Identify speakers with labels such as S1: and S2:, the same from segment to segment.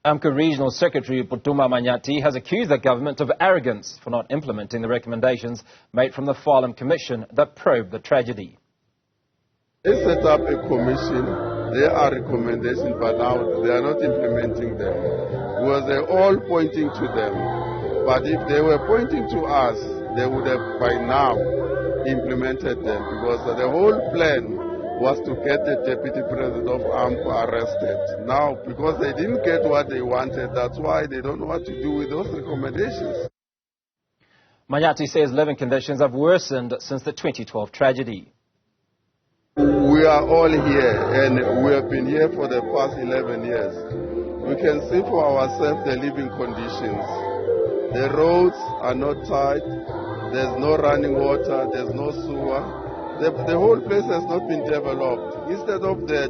S1: AMCA Regional Secretary Putuma Manyati has accused the government of arrogance for not implementing the recommendations made from the Farlam Commission that probed the tragedy.
S2: They set up a commission. There are recommendations, but now they are not implementing them. Because they're all pointing to them. But if they were pointing to us, they would have by now implemented them. Because the whole plan was to get the Deputy President of AMCA arrested. Now, because they didn't get what they wanted, that's why they don't know what to do with those recommendations.
S1: Manyati says living conditions have worsened since the 2012 tragedy.
S2: We are all here, and we have been here for the past 11 years. We can see for ourselves the living conditions. The roads are not tight, there's no running water, there's no sewer. The whole place has not been developed. Instead of that,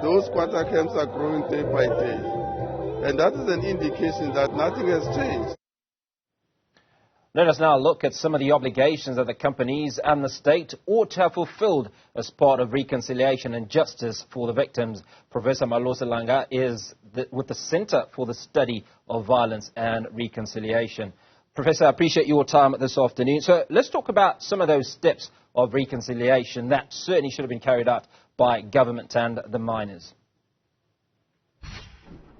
S2: those quarter camps are growing day by day. And that is an indication that nothing has changed.
S1: Let us now look at some of the obligations that the companies and the state ought to have fulfilled as part of reconciliation and justice for the victims. Professor Malose Langa is with the Center for the Study of Violence and Reconciliation. Professor, I appreciate your time this afternoon. So let's talk about some of those steps of reconciliation that certainly should have been carried out by government and the miners.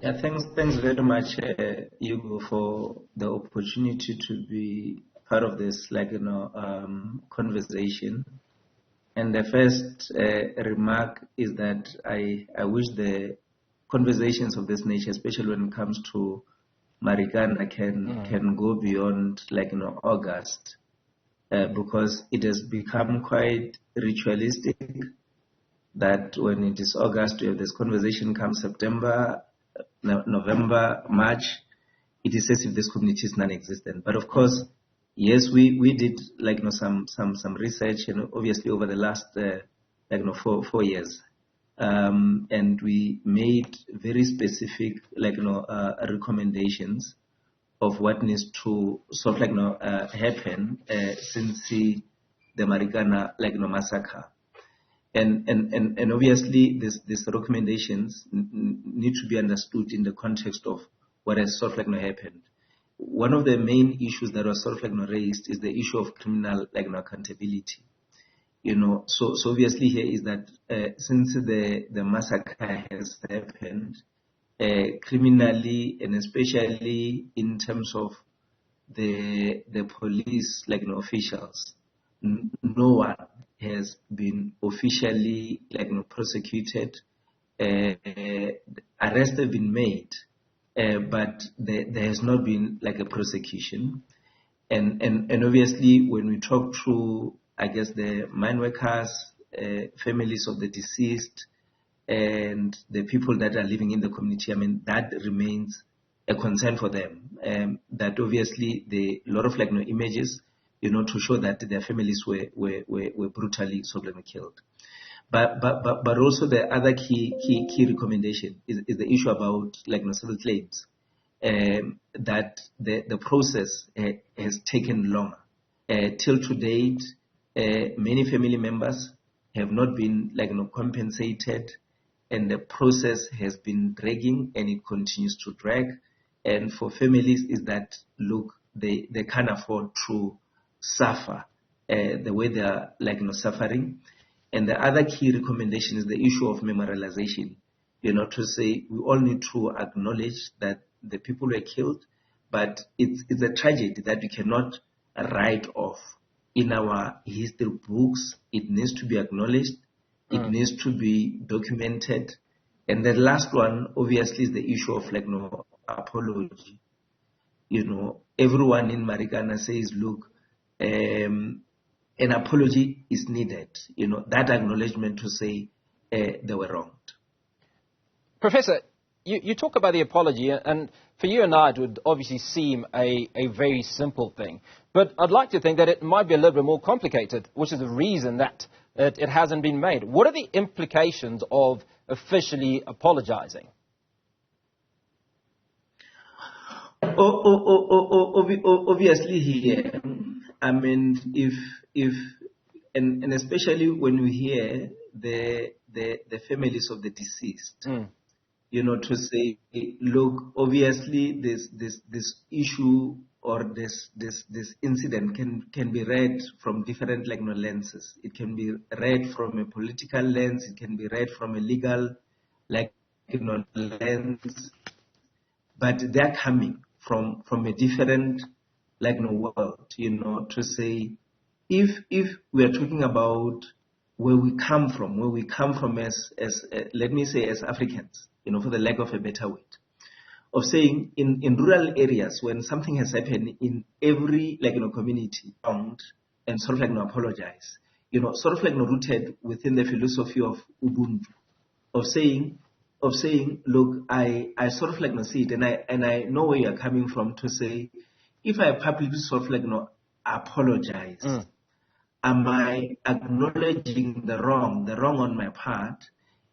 S3: Yeah, thanks very much, Hugo, for the opportunity to be part of this, conversation. And the first remark is that I wish the conversations of this nature, especially when it comes to Marikana, can go beyond, August, because it has become quite ritualistic that when it is August, we have this conversation. Come September, November, March, it is as if this community is non-existent. But of course, yes, we did some research, obviously over the last 4 years, and we made very specific recommendations of what needs to sort of happen since the Marikana massacre. And obviously, these recommendations need to be understood in the context of what has sort of happened. One of the main issues that was sort of raised is the issue of criminal accountability. So obviously here is that since the massacre has happened, criminally and especially in terms of the police officials, no one has been officially prosecuted. Arrests have been made, but there has not been a prosecution. And obviously when we talk to, I guess, the mine workers, families of the deceased, and the people that are living in the community, I mean, that remains a concern for them. That obviously a lot of images, to show that their families were brutally killed. But also the other key recommendation is the issue about civil claims, that the process has taken longer. Till to date, many family members have not been compensated, and the process has been dragging, and it continues to drag. And for families is that, look, they can't afford to suffer the way they are suffering. And the other key recommendation is the issue of memorialization, to say we all need to acknowledge that the people were killed, but it's a tragedy that we cannot write off in our history books. It needs to be acknowledged, it needs to be documented. And the last one obviously is the issue of apology. Everyone in Marikana says, look, an apology is needed, that acknowledgement to say they were wronged.
S1: Professor, you talk about the apology, and for you and I it would obviously seem a very simple thing. But I'd like to think that it might be a little bit more complicated, which is the reason that it hasn't been made. What are the implications of officially apologizing?
S3: Obviously here, I mean, if and especially when we hear the families of the deceased, to say, look, obviously this issue or this incident can be read from different lenses. It can be read from a political lens. It can be read from a legal lens. But they're coming from a different world. To say, if we are talking about where we come from as let me say as Africans, for the lack of a better word, of saying in rural areas when something has happened in every community and sort of apologize, sort of rooted within the philosophy of Ubuntu, of saying, look, I sort of see it and I know where you're coming from, to say, if I publicly sort of apologize, am I acknowledging the wrong on my part,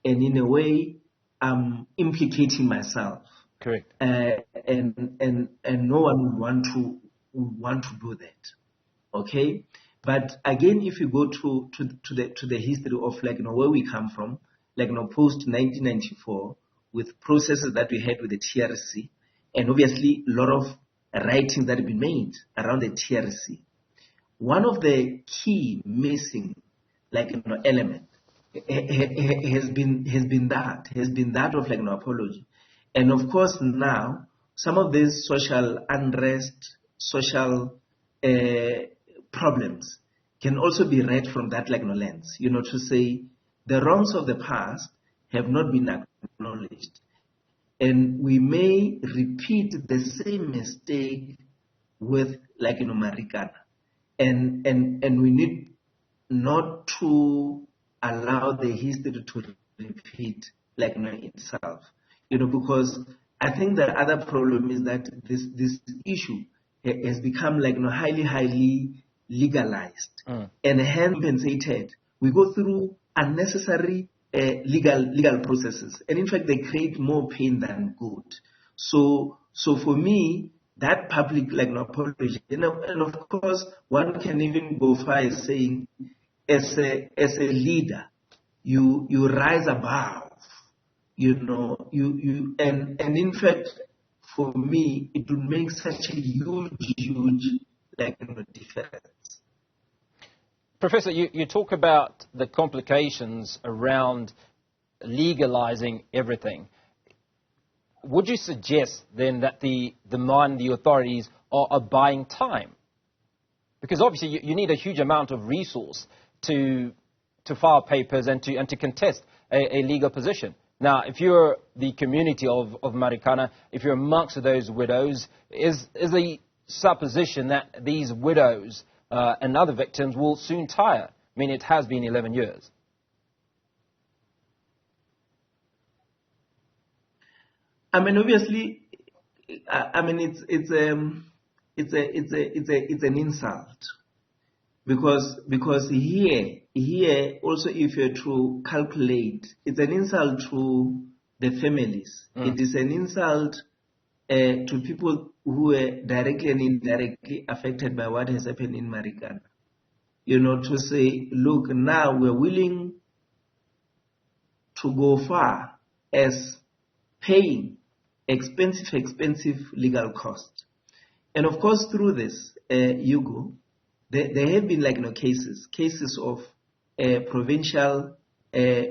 S3: and in a way I'm implicating myself?
S1: Correct.
S3: And no one would want to do that. Okay? But again, if you go to the history of where we come from, post 1994, with processes that we had with the TRC, and obviously a lot of writings that have been made around the TRC. One of the key missing element has been that of apology. And of course now some of these social unrest, social problems can also be read from that lens, to say the wrongs of the past have not been acknowledged. And we may repeat the same mistake with Marikana. And we need not to allow the history to repeat itself. Because I think the other problem is that this issue has become highly legalized and hence compensated. We go through unnecessary legal processes, and in fact they create more pain than good. So for me, that public apology, and of course one can even go far as saying, as a leader, you rise above, you and in fact for me it would make such a huge difference.
S1: Professor, you talk about the complications around legalizing everything. Would you suggest then that the authorities are buying time? Because obviously you need a huge amount of resource to file papers and to contest a legal position. Now, if you're the community of Marikana, if you're amongst those widows, is the supposition that these widows and other victims will soon tire? I mean, it has been 11 years.
S3: I mean, obviously, I mean it's an insult because here also, if you're to calculate, it's an insult to the families. It is an insult to people who were directly and indirectly affected by what has happened in Marikana. To say, look, now we're willing to go far as paying expensive legal costs. And of course, through this, Hugo, there have been cases of provincial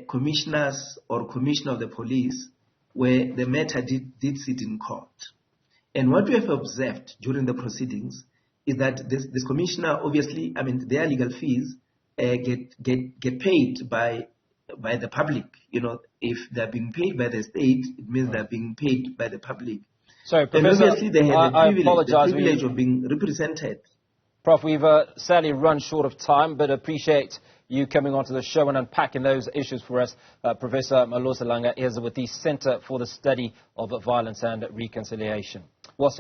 S3: commissioners or commissioner of the police where the matter did sit in court. And what we have observed during the proceedings is that this commissioner, obviously, I mean, their legal fees get paid by the public. If they're being paid by the state, it means they're being paid by the public.
S1: Sorry, Professor,
S3: and obviously they have the privilege of being represented.
S1: Prof, we've sadly run short of time, but appreciate you coming onto the show and unpacking those issues for us. Professor Malose Langa is with the Center for the Study of Violence and Reconciliation.